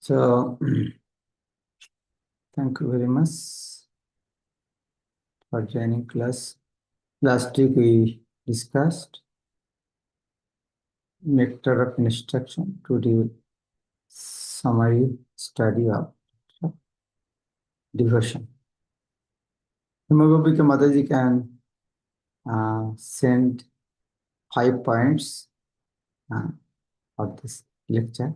So, thank you very much for joining class. Last week we discussed nectar of instruction to the summary study of devotion. Himagopika Mataji can send 5 points of this lecture.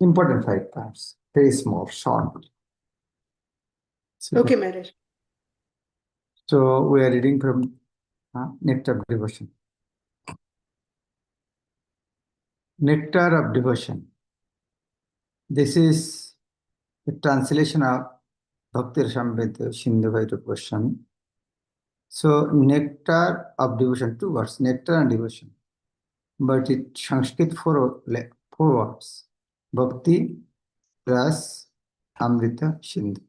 Important 5 points, very small, short. Okay, Maharaja. So we are reading from Nectar of Devotion. Nectar of Devotion. This is the translation of Bhakti Prema Swami. So nectar of devotion, 2 words, nectar and devotion. But it Sanskrit 4 words. Bhakti, Ras, Amrita, Sindhu.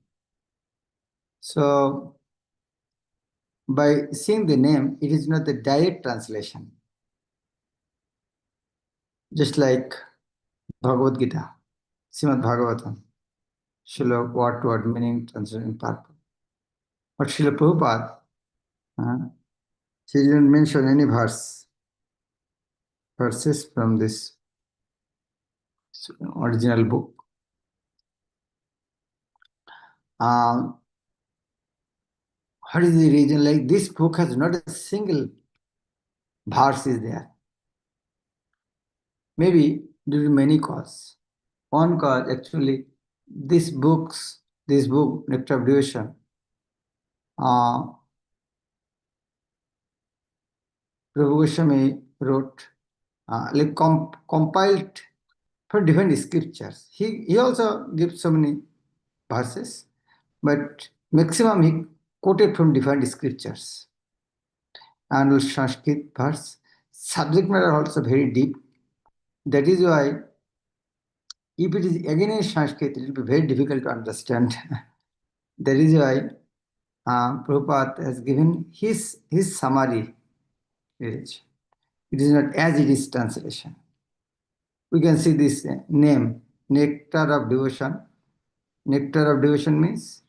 So by seeing the name, it is not the direct translation. Just like Bhagavad Gita, Srimad Bhagavatam, Srila word meaning, translation, purpose. But Srila Prabhupada, she didn't mention any verses from this original book. What is the reason? Like this book has not a single verse is there. Maybe due to many causes. One cause, actually, this book, Nectar of Devotion, Prabhu Goswami wrote, compiled for different scriptures. He also gives so many verses, but maximum he quoted from different scriptures. And Sanskrit verse, subject matter also very deep. That is why, if it is again in Sanskrit, it will be very difficult to understand. That is why Prabhupada has given his summary. It is not as it is translation. We can see this name, Nectar of Devotion. Nectar of Devotion means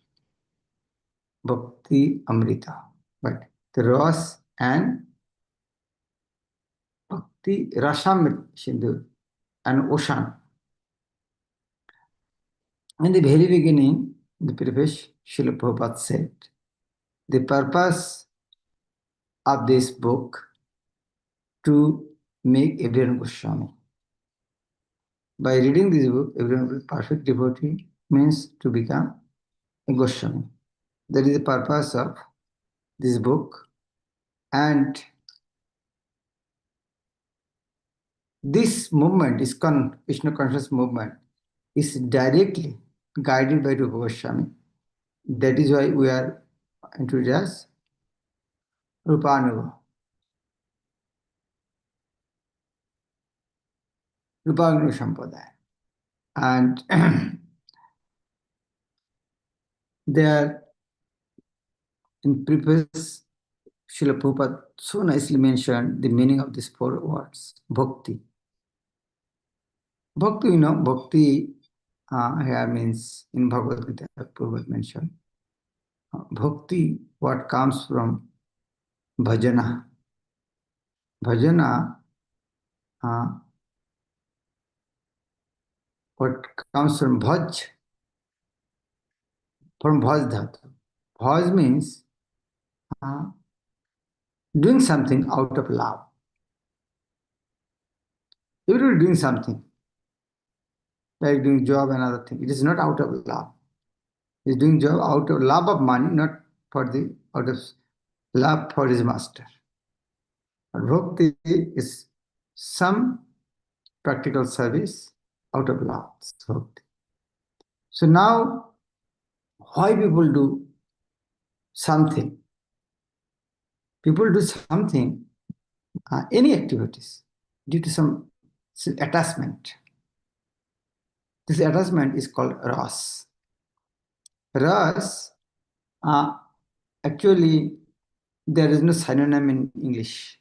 Bhakti Amrita. But the Ras and Bhakti Rasam Sindhu, an ocean. In the very beginning, the preface, Srila Prabhupada said, the purpose of this book to make everyone Goswami. By reading this book, everyone will be perfect devotee, means to become a Goswami. That is the purpose of this book. And this movement, Krishna conscious movement, is directly guided by Rupa Goswami. That is why we are introduced as Rupanuga. Rupanuga Sampradaya. And there in preface, Srila Prabhupada so nicely mentioned the meaning of these 4 words, Bhakti. Bhakti, Bhakti here means in Bhagavad Gita, Prabhupada mentioned. Bhakti, what comes from bhajana. Bhajana, what comes from bhaj, from bhaj dhatu. Bhaj means doing something out of love. If you are doing something, like doing job and other thing, it is not out of love. He is doing job out of love of money, not out of love for his master. But bhakti is some practical service out of love. So now, why people do something? People do something, any activities, due to some attachment. This attachment is called ras. Ras, actually, there is no synonym in English.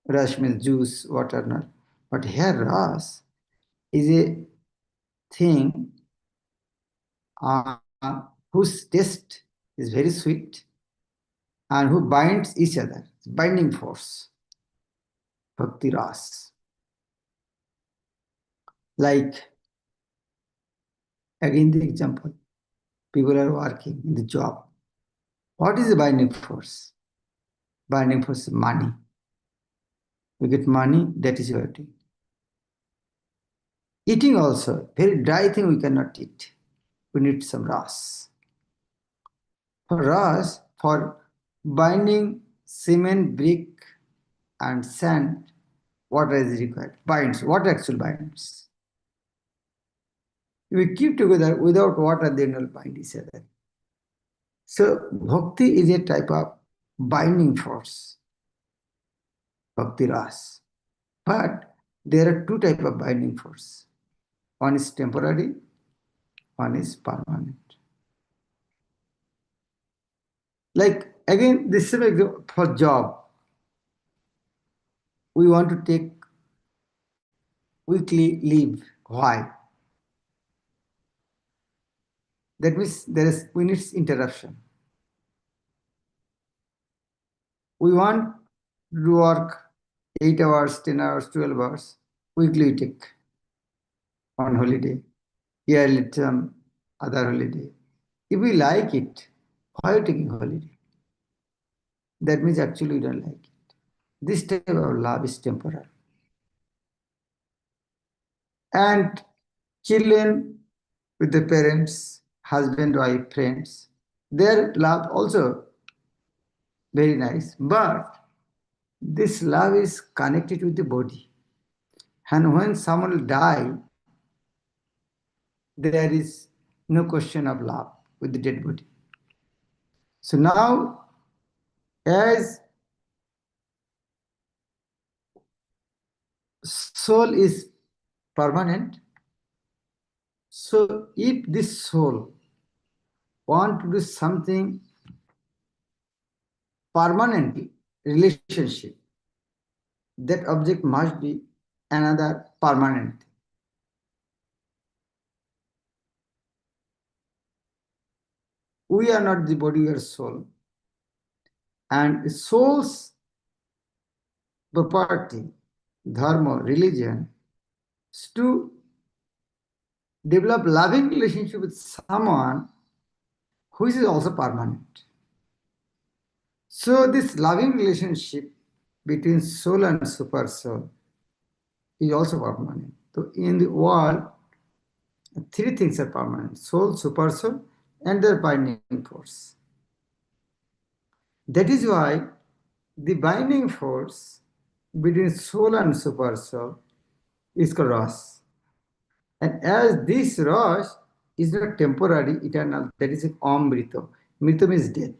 Ras means juice, water, not. But here, ras is a thing uh, whose taste is very sweet and who binds each other. Binding force, Bhakti Ras. Like, again, the example, people are working in the job. What is the binding force? Binding force is money. We get money, that is your thing. Eating also, very dry thing we cannot eat. We need some ras. For ras, for binding cement, brick, and sand, water is required. Binds. What actually binds? We keep together without water, they will bind each other. So bhakti is a type of binding force, bhakti ras. But there are two types of binding force. One is temporary, one is permanent. Like again, this is example for job. We want to take weekly leave. Why? That means we need interruption. We want to work 8 hours, 10 hours, 12 hours. Weekly we take on holiday. Yearly some other holiday. If we like it, why are you taking holiday? That means actually we don't like it. This type of love is temporary. And children with the parents, husband, wife, friends, their love also very nice. But this love is connected with the body. And when someone will die, there is no question of love with the dead body. So now, as soul is permanent, so if this soul want to do something permanently, relationship, that object must be another permanent. We are not the body, we are soul. And soul's property, dharma, religion, is to develop loving relationship with someone who is also permanent. So this loving relationship between soul and super soul is also permanent. So in the world, three things are permanent: soul, super soul, and their binding force. That is why the binding force between soul and super soul is called Ras. And as this Ras is not temporary, eternal, that is Amrita. Mrita means death.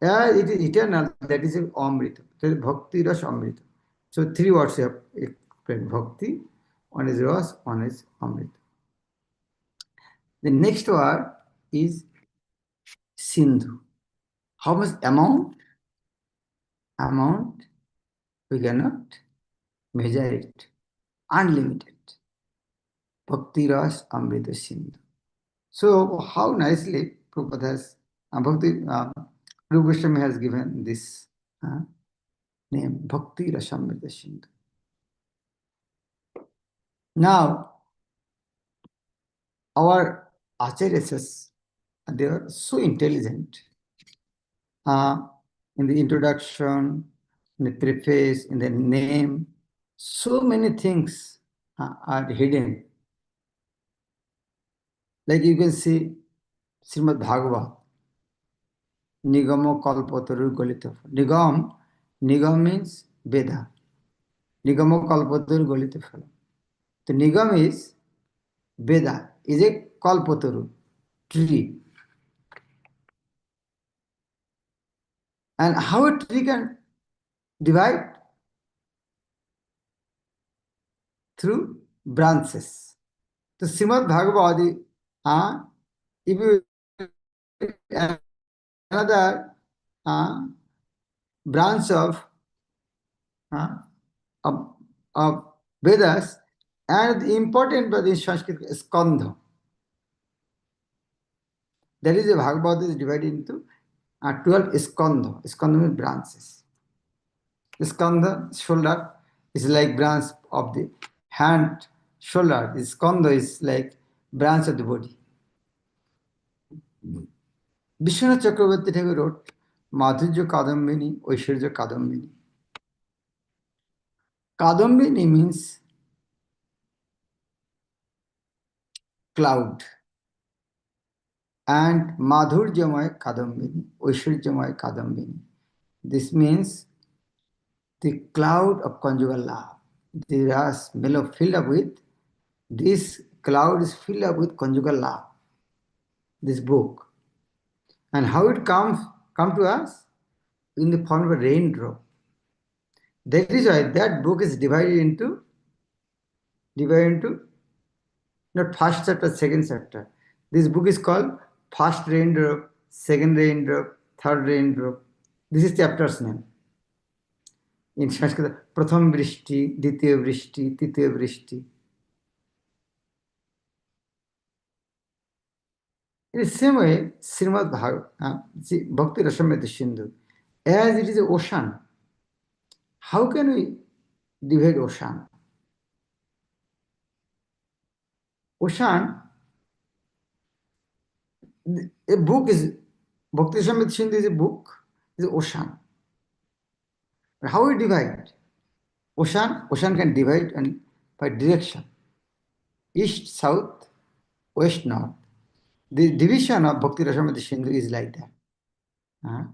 As it is eternal, that is Amrita. That is Bhakti Ras Amrita. So three words you have explained. Bhakti, one is Ras, one is Amrita. The next word is Sindhu. How much amount? Amount, we cannot measure it. Unlimited. Bhakti Ras Amrita Sindhu. So how nicely Prabhupada has, Rupa Goswami has given this name, Bhakti Rasamrita Sindhu. Now, our Acharyas, they are so intelligent. In the introduction, in the preface, in the name, so many things are hidden. Like you can see Srimad Bhagavad, Nigamo Kalpataru Golita. Nigam means Veda. Nigamo Kalpataru Golita. The Nigam is Veda, is a Kalpataru, tree. And how a tree can divide? Through branches. The Srimad Bhagavad, if you another branch of, of Vedas, and the important word in Sanskrit is Skandha. That is, the Bhagavad is divided into 12 skandha. Skandha means branches. Skandha, shoulder, is like branch of the hand. Shoulder, skandha is like branch of the body. Vishwanath Chakravarti Thakur wrote Madhurya Kadambini, Aishwarya Kadambini. Kadambini means cloud, and Madhurjamay Kadambini, Aishwarjamay Kadambini. This means the cloud of conjugal love. Filled up with, this cloud is filled up with conjugal love, this book. And how it come to us? In the form of a raindrop. That is why that book is divided into not first chapter, second chapter. This book is called first raindrop, second raindrop, third raindrop. This is chapter's name. In Sanskrit, Pratham Vrishti, Ditiya Vrishti, Titiya Vrishti. In the same way, Srimad Bhakti Rasamrita Sindhu, as it is an ocean, how can we divide ocean? Ocean, a book is, Bhakti Rasamrita Sindhu is a book, is an ocean. But how we divide? Ocean can divide by direction. East, south, west, north. The division of Bhakti Rasamrita Sindhu is like that.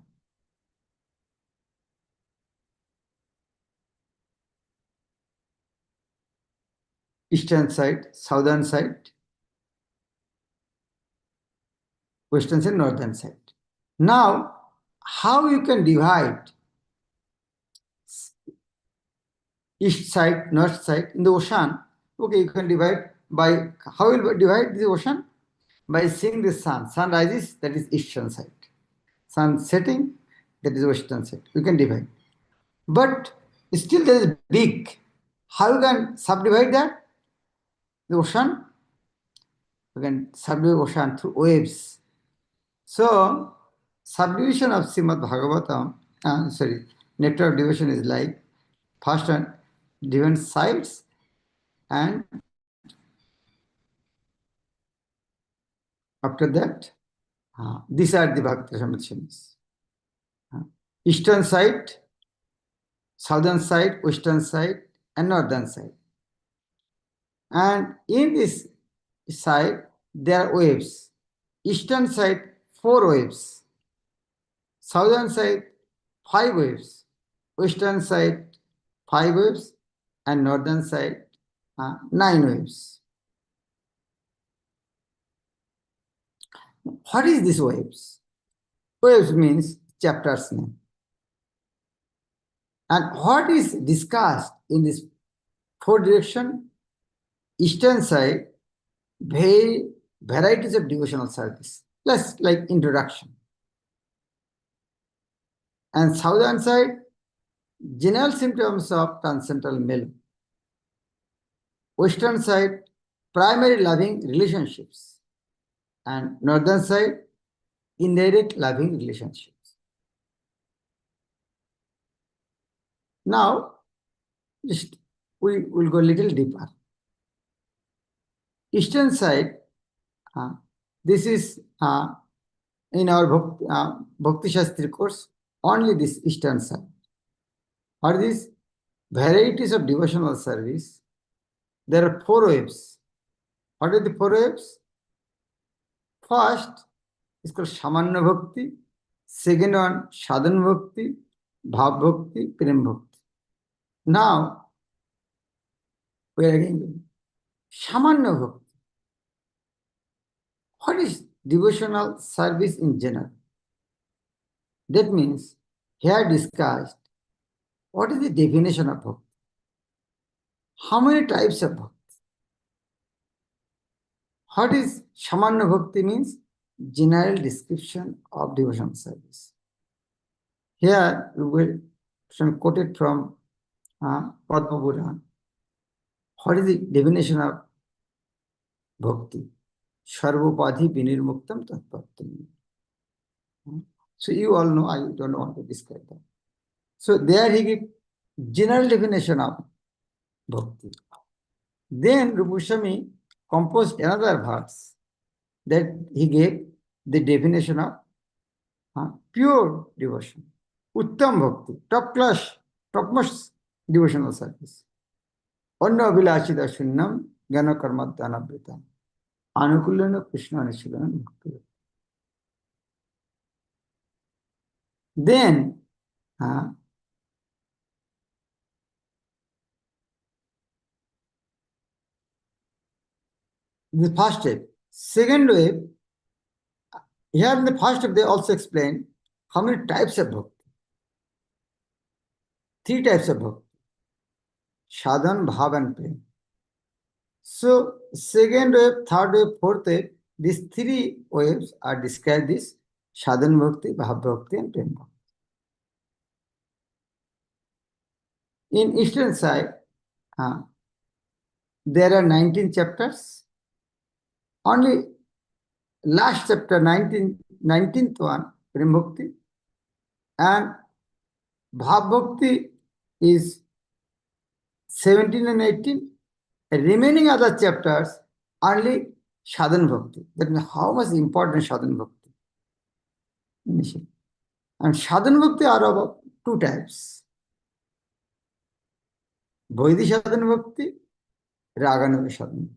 Eastern side, southern side, western side, northern side. Now, how you can divide east side, north side in the ocean? Okay, you can divide by, how will you divide the ocean? By seeing the sun. Sun rises, that is eastern side. Sun setting, that is western side. You can divide. But still there is big. How you can subdivide that? The ocean? You can subdivide ocean through waves. So, subdivision of Srimad Bhagavatam, nectar of devotion is like first on different sides, and after that, these are the Bhakti Rasamrita. Eastern side, southern side, western side, and northern side. And in this side, there are waves. Eastern side, 4 waves. Southern side, 5 waves. Western side, 5 waves. And northern side, 9 waves. What is this waves? Waves means chapter's name. And what is discussed in this 4 direction? Eastern side, varieties of devotional service. Just like introduction. And southern side, general symptoms of transcendental mellow. Western side, primary loving relationships. And northern side, indirect loving relationships. Now, we will go a little deeper. Eastern side, this is in our Bhakti Shastri course, only this eastern side. Are these varieties of devotional service? There are 4 waves. What are the 4 waves? First is called Samanya Bhakti. Second one, Sadhana Bhakti, Bhav Bhakti, Prema Bhakti. Now, we are again Samanya Bhakti. What is devotional service in general? That means, here discussed, what is the definition of bhakti? How many types of bhakti? What is Samanya Bhakti means? General description of devotional service. Here we will quote it from Padma Puran. What is the definition of bhakti? Sarvopadhi vinirmuktam tatpattam. So you all know, I don't want to describe that. So there he gives general definition of bhakti. Then Rupuswami composed another verse that he gave the definition of pure devotion. Uttam bhakti, top class, topmost devotional service. Anna vilachita shunnam jnana karma dhanavritam. Anukulana Krishna Nishilan bhakti. Then the first step. Second wave, here in the first step they also explain how many types of bhakti. 3 types of bhakti. Sadhan, bhav and prem. So second wave, third wave, fourth wave, these 3 waves are described as sadhan bhakti, bhav bhakti and prem bhakti. In eastern side, there are 19 chapters. Only last chapter, 19th one, Prem Bhakti, and Bhav Bhakti is 17 and 18. Remaining other chapters, only Sadhan Bhakti. That means how much important Sadhan Bhakti. And Sadhan Bhakti are about 2 types. Vaidhi Sadhan Bhakti, Raganuga Sadhan Bhakti.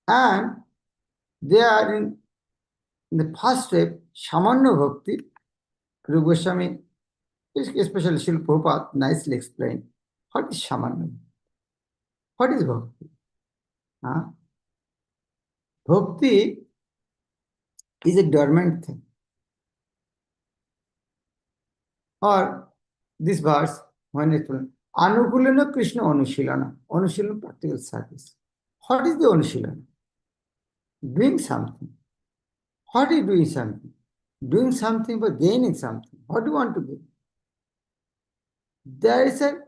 And they are in the first step, Samanya Bhakti. Rupa Goswami, especially Srila Prabhupada, nicely explained what is Samanya. What is Bhakti? Bhakti is a dormant thing. Or this verse, when it Anukulana Krishna Anushilana, Anushilana practical service. What is the Anushilana? Doing something. What is doing something? Doing something for gaining something. What do you want to gain? There is a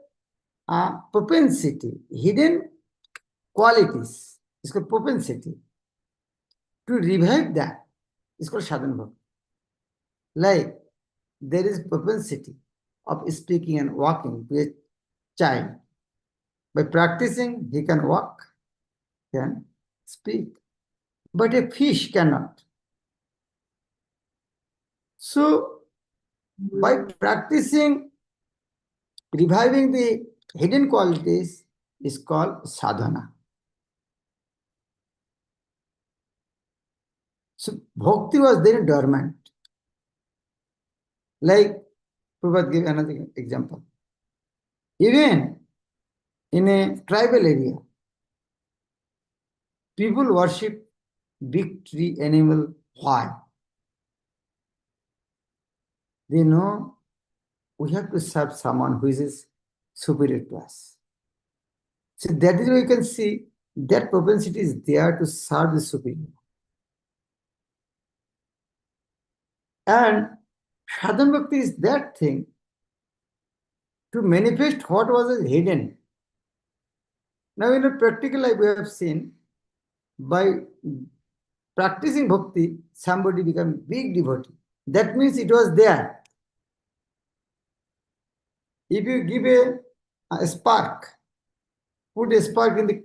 propensity, hidden qualities. It's called propensity. To revive that, it's called sadhana bhakti. Like there is propensity of speaking and walking to a child. By practicing, he can walk, can speak. But a fish cannot. So, by practicing, reviving the hidden qualities is called sadhana. So, bhakti was then dormant. Like, Prabhupada gave another example. Even in a tribal area, people worship big tree animal. Why? They know we have to serve someone who is superior to us. So that is why you can see that propensity is there to serve the superior. And sadhana bhakti is that thing to manifest what was hidden. Now in a practical life we have seen, by practicing bhakti, somebody become big devotee. That means it was there. If you give a spark, put a spark in the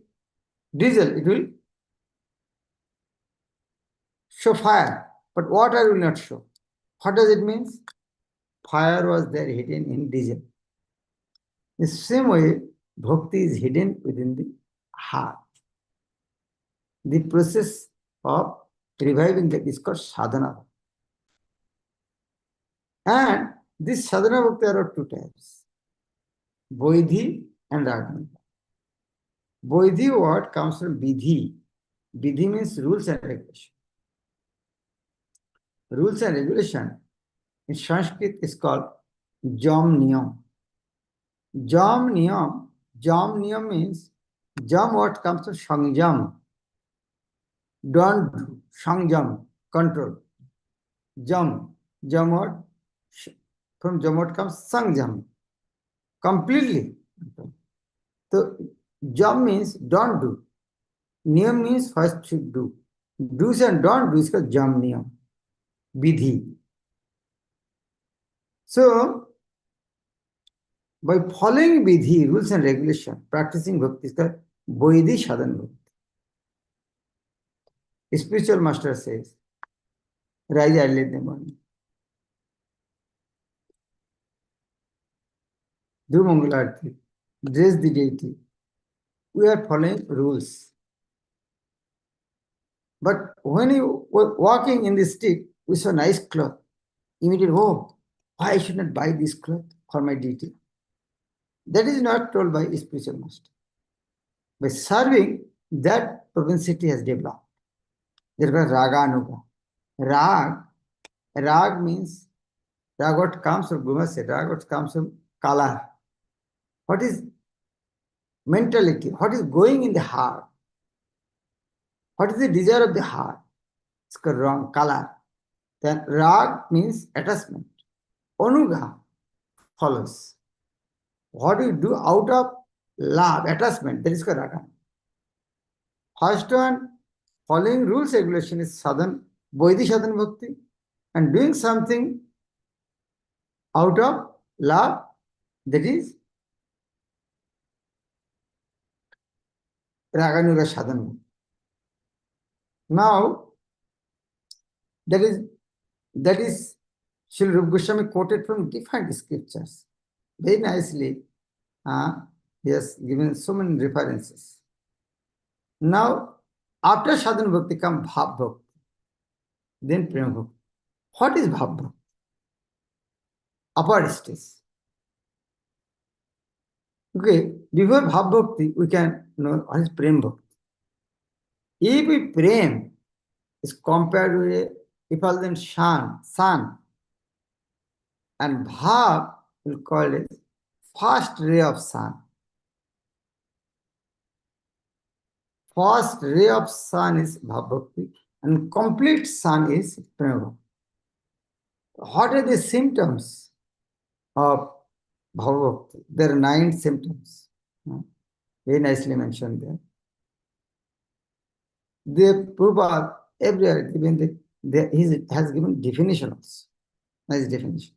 diesel, it will show fire, but water will not show. What does it mean? Fire was there hidden in diesel. In the same way, bhakti is hidden within the heart. The process of reviving that is called sadhana. And this sadhana bhakti are of 2 types, Vaidhi and Raganuga. Vaidhi word comes from vidhi. Vidhi means rules and regulation. Rules and regulation in Sanskrit is called jam niyam. Jam niyam means jam word comes from sangjam. Don't do, sangjam, control. Jam word, from jam word comes sangjam, completely. So jam means don't do. Niyam means first should do. Do's and don't do is called jam niyam, vidhi. So, by following vidhi, rules and regulation, practicing bhakti is called Vaidhi Sadhan Bhakti. Spiritual master says, rise early in the morning, do Mangalarti, dress the deity. We are following rules. But when you were walking in the street, we saw nice cloth. Immediately, oh, why I should not buy this cloth for my deity? That is not told by a spiritual master. By serving, that propensity has developed. There was raganuga. Rag means rag what comes from Gumase, rag what comes from color. What is mentality? What is going in the heart? What is the desire of the heart? It's called wrong color. Then rag means attachment. Onuga follows. What do you do out of love, attachment? That is called raga. First one, following rules regulation is sadhan, Vaidhi Sadhan Bhakti, and doing something out of love, that is Raganuga Sadhan Bhakti. Now, that is Srila Rupa Goswami quoted from different scriptures. Very nicely, he has given so many references. Now, after Sadhan Bhakti comes Bhav Bhakti, then Prema Bhakti. What is Bhav Bhakti? Upper stage. Okay, before Bhav Bhakti, we can know what is Prema Bhakti. If we Prem is compared with effulgent sun, and Bhav will call it first ray of sun. First ray of sun is Bhav Bhakti, and complete sun is Prema Bhakti. What are the symptoms of Bhava Bhakti? There are 9 symptoms. Very nicely mentioned there. The Prabhupada everywhere given he has given definition also. Nice definition.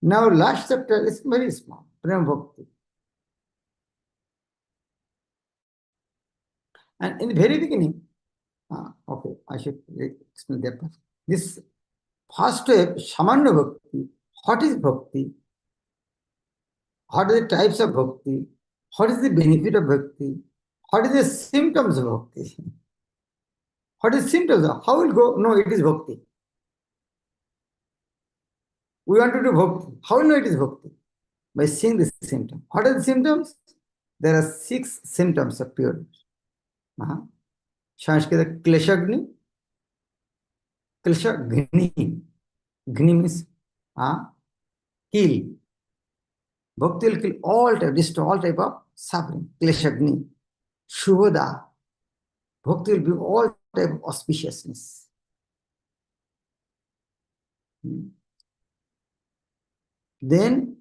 Now last chapter is very small. Prema Bhakti. And in the very beginning, okay, I should explain that part. This first step, Samanya Bhakti. What is Bhakti? What are the types of Bhakti? What is the benefit of Bhakti? What is the symptoms of Bhakti? What is symptoms of? How will go? No, it is Bhakti. We want to do Bhakti. How will know it is Bhakti? By seeing the symptom. What are the symptoms? There are 6 symptoms of purity. Sanskrit Kleshagni. Kleshagni. Gni means kill. Bhakti will kill all type, destroy all type of suffering. Kleshagni. Shubhoda. Bhakti will bring all type of auspiciousness. Then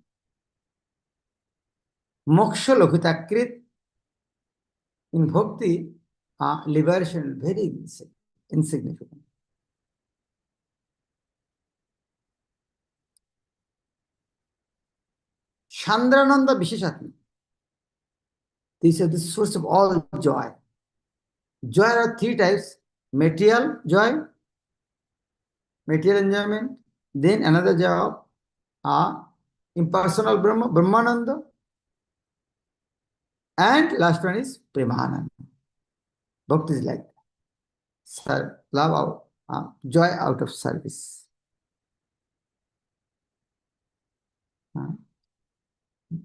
moksha lokitakrit. In bhakti, liberation is very insignificant. Chandrananda Visheshatma. These are the source of all joy. Joy are 3 types. Material joy, material enjoyment. Then another joy of impersonal Brahmananda. And last one is Premananda. Bhakti is like love out, joy out of service.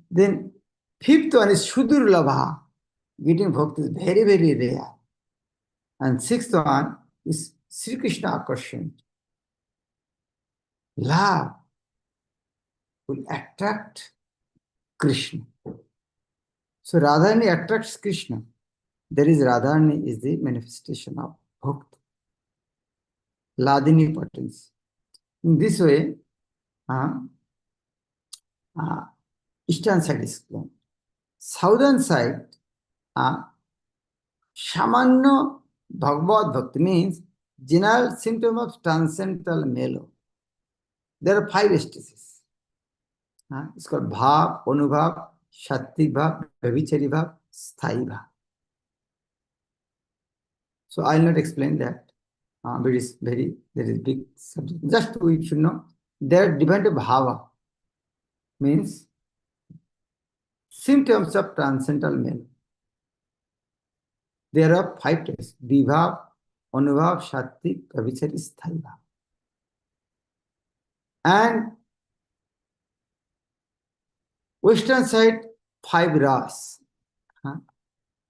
Then 5th one is Shudur Labha. Getting Bhakti is very, very rare. And 6th one is Sri Krishna Akarshan. Love will attract Krishna. So Radharani attracts Krishna. There is Radharani is the manifestation of Bhakti. Ladini potency. In this way, eastern side is clean. Southern side, Samanyo Bhagavad Bhakti means general symptom of transcendental mellow. There are 5 stages. It's called Bhav, Anubhav, Shakti Bhav, Vichari Bhav, Sthai Bhav. So I will not explain that. But it's very big subject. Just we should know there different bhava means symptoms of transcendental mellow. There are 5 types: Vibhav, Anubhav, Shakti, Vichari, Sthai Bhav. And Western side, 5 ras.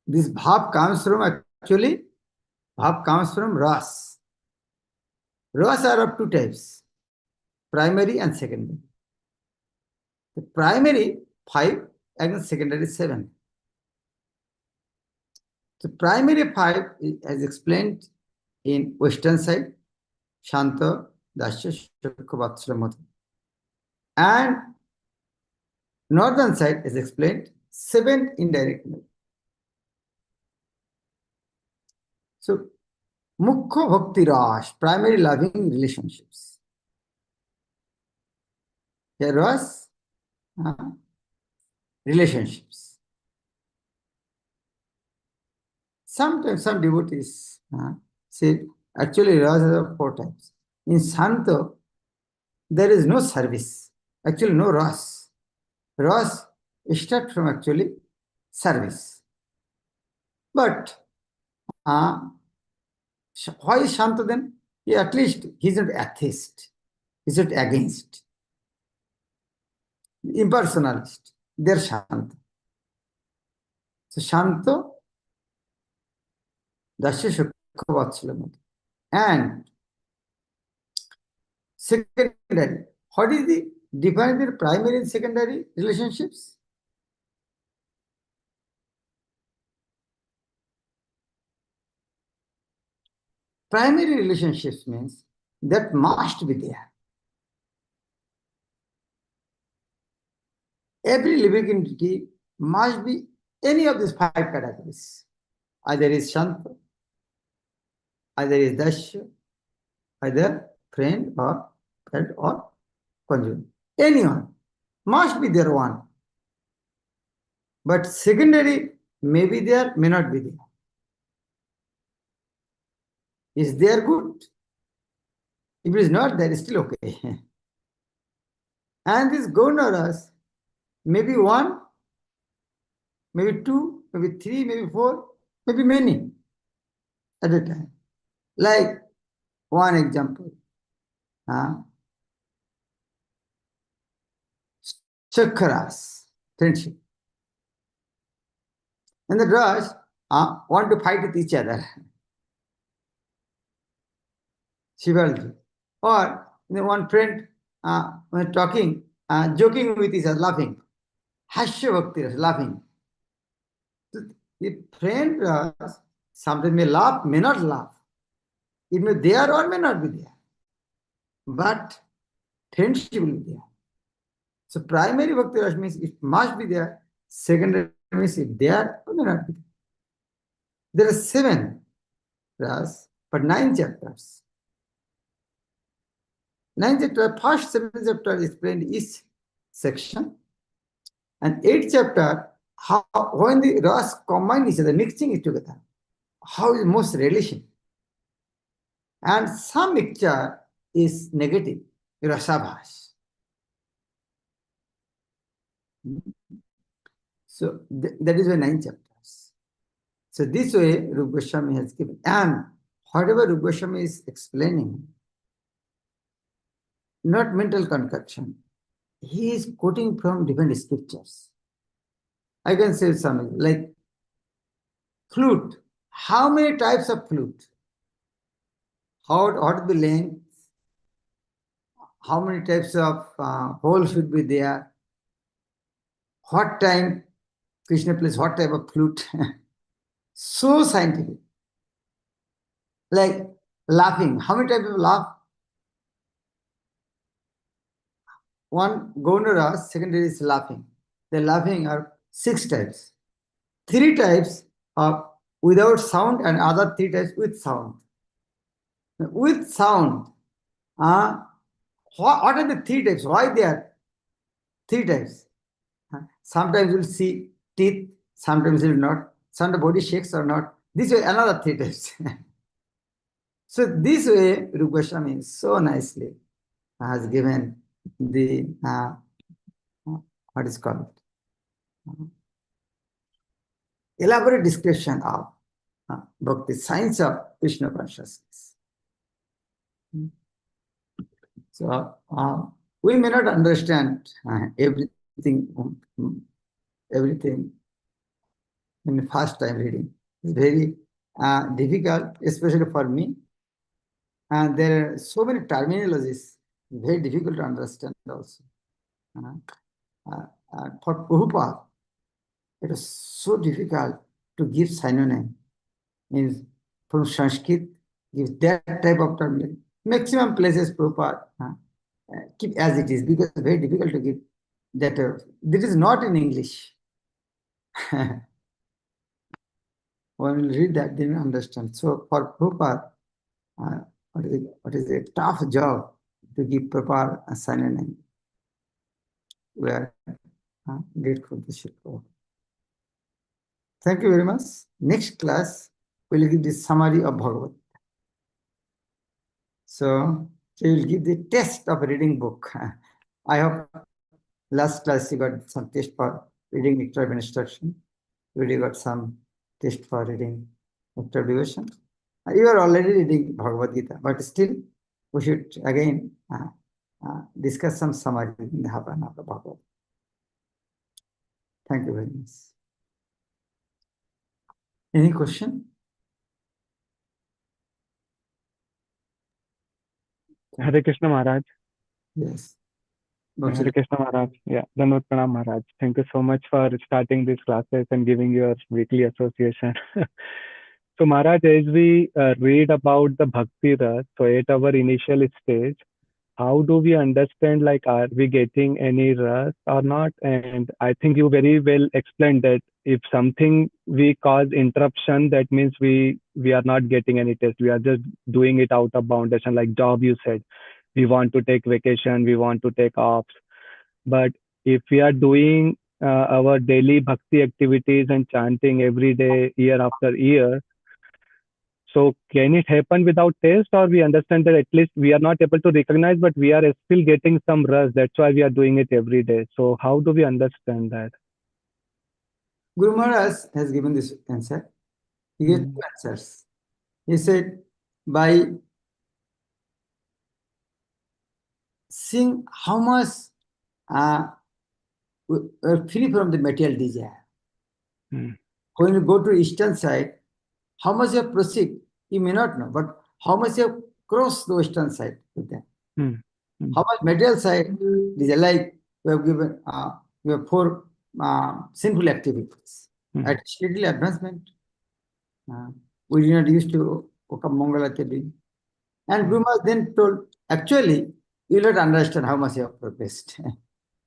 This bhav comes from ras. Ras are of 2 types, primary and secondary. The primary 5 and secondary 7. The primary 5 is explained in Western side, Shanta, Dasya, Shukha, Vatsala, Madhu. And Northern side is explained 7 indirect mode. So, Mukha Bhakti Ras, primary loving relationships. Here was relationships. Sometimes some devotees say, actually Ras are 4 types. In Santa, there is no service. Actually, no Ras. Ras starts from actually service. But why is Shanta then? At least he is not atheist. He is not against. Impersonalist. They are Shanta. So Shanta, Dasya Shukha Vatsala. And secondary. What is the difference between primary and secondary relationships? Primary relationships means that must be there. Every living entity must be any of these 5 categories. Either is Shanta, either is Dasya, either friend or pet or conjugal. Anyone must be there one. But secondary may be there, may not be there. Is there good? If it is not there, it's still okay. And these Gaunaras, maybe 1, maybe 2, maybe 3, maybe 4, maybe many at a time. Like one example. Chakras, friendship. And the Raj want to fight with each other. Shivalji. Or one friend when talking, joking with each other, laughing. Hasya Bhakti, laughing. The friend sometimes may laugh, may not laugh. It may be there or may not be there. But friendship will be there. So primary Bhakti Rasa means it must be there. Secondary means it there or may not be there. There are 7 ras, but 9 chapters. 9 chapter, first 7 chapters explained each section. And 8th chapter, how when the ras combine each other, mixing it together, how is most relation. And some mixture is negative, rasabhas. So that is why 9 chapters. So this way Rupa Goswami has given. And whatever Rupa Goswami is explaining, not mental concoction, he is quoting from different scriptures. I can say something like flute. How many types of flute? What is the length? How many types of hole should be there? What time Krishna plays what type of flute? So scientific. Like laughing. How many types of laugh? One Gaunara, secondary is laughing. The laughing are 6 types. 3 types of without sound, and other three types with sound. With sound, what are the three types? Why they are three types? Sometimes you'll see teeth, sometimes you'll not. Sometimes the body shakes or not. This way, another three types. So this way, Rupa Goswami so nicely has given the what is called elaborate description of Bhakti, science of Krishna consciousness. So we may not understand everything in the first time reading. It's very difficult, especially for me. And there are so many terminologies, very difficult to understand also. For Prabhupada, it is so difficult to give synonym. Means from Sanskrit, give that type of terminology. Maximum places Prabhupada keep as it is, because it's very difficult to give that. This is not in English. When you read that, they will understand. So for Prabhupada, what is a tough job to give proper synonym. We are grateful to Shri Prabhupada. Thank you very much. Next class, we will give the summary of Bhagavad. So we will give the test of reading book. I hope last class you got some test for reading Nectar of Instruction. We got some test for reading Nectar of Devotion. You are already reading Bhagavad Gita, but still we should again discuss some summary in the half an hour of Bhagavad. Thank you very much. Any question? Hare Krishna Maharaj. Yes. Hare Krishna Maharaj. Yeah, Dandavat Pranam Maharaj. Thank you so much for starting these classes and giving your weekly association. So Maharaj, as we read about the Bhakti Ras, so at our initial stage, how do we understand, like, are we getting any ras or not? And I think you very well explained that if something we cause interruption, that means we are not getting any test. We are just doing it out of foundation, like job you said. We want to take vacation, we want to take offs. But if we are doing our daily bhakti activities and chanting every day, year after year, so can it happen without taste, or we understand that at least we are not able to recognize, but we are still getting some rus. That's why we are doing it every day. So how do we understand that? Guru Maharaj has given this answer. He gave two answers. He said, by seeing how much we are free from the material desire. When you go to eastern side, how much you have proceed, you may not know, but how much you have crossed the western side with them. How much material side is like we have given, we have four sinful activities. At little advancement, we did not used to come Mangala Devi. And Guru Maharaj then told, actually, you will not understand how much you have progressed.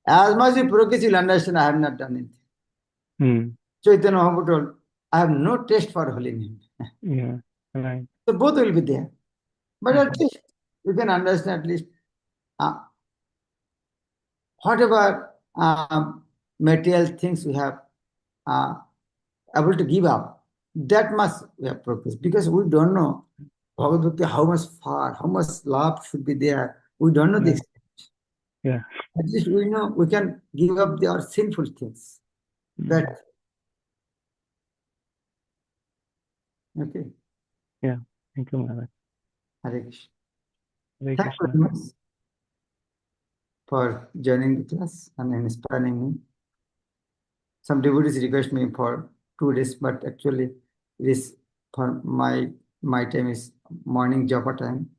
As much you progress, you will understand I have not done anything. Chaitanya Mahaprabhu told, I have no taste for holy name. Yeah, right. So both will be there. But at least you can understand at least whatever material things we have able to give up, that must we have progressed. Because we don't know Bhagavad Bhakti, how much far, how much love should be there. We don't know this. Yeah. At least we know we can give up our sinful things. That okay. Yeah. Thank you, Maharaj. Hare Krishna. Hare Thank you Krishna. very much for joining the class and inspiring me. Some devotees request me for 2 days, but actually it is for my time is morning japa time.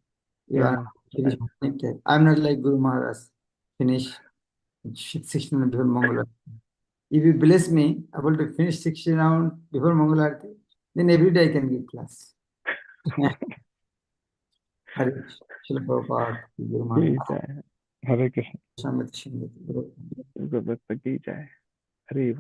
Finish morning time. I'm not like Guru Maharaj. Finish 16 rounds before Mangala. If you bless me, able to finish 16 rounds before Mangala, then every day I can give class. Hare Krishna. Prabhupada, Guru Maharaj. Hare Krishna. Shamit Shindit. Hare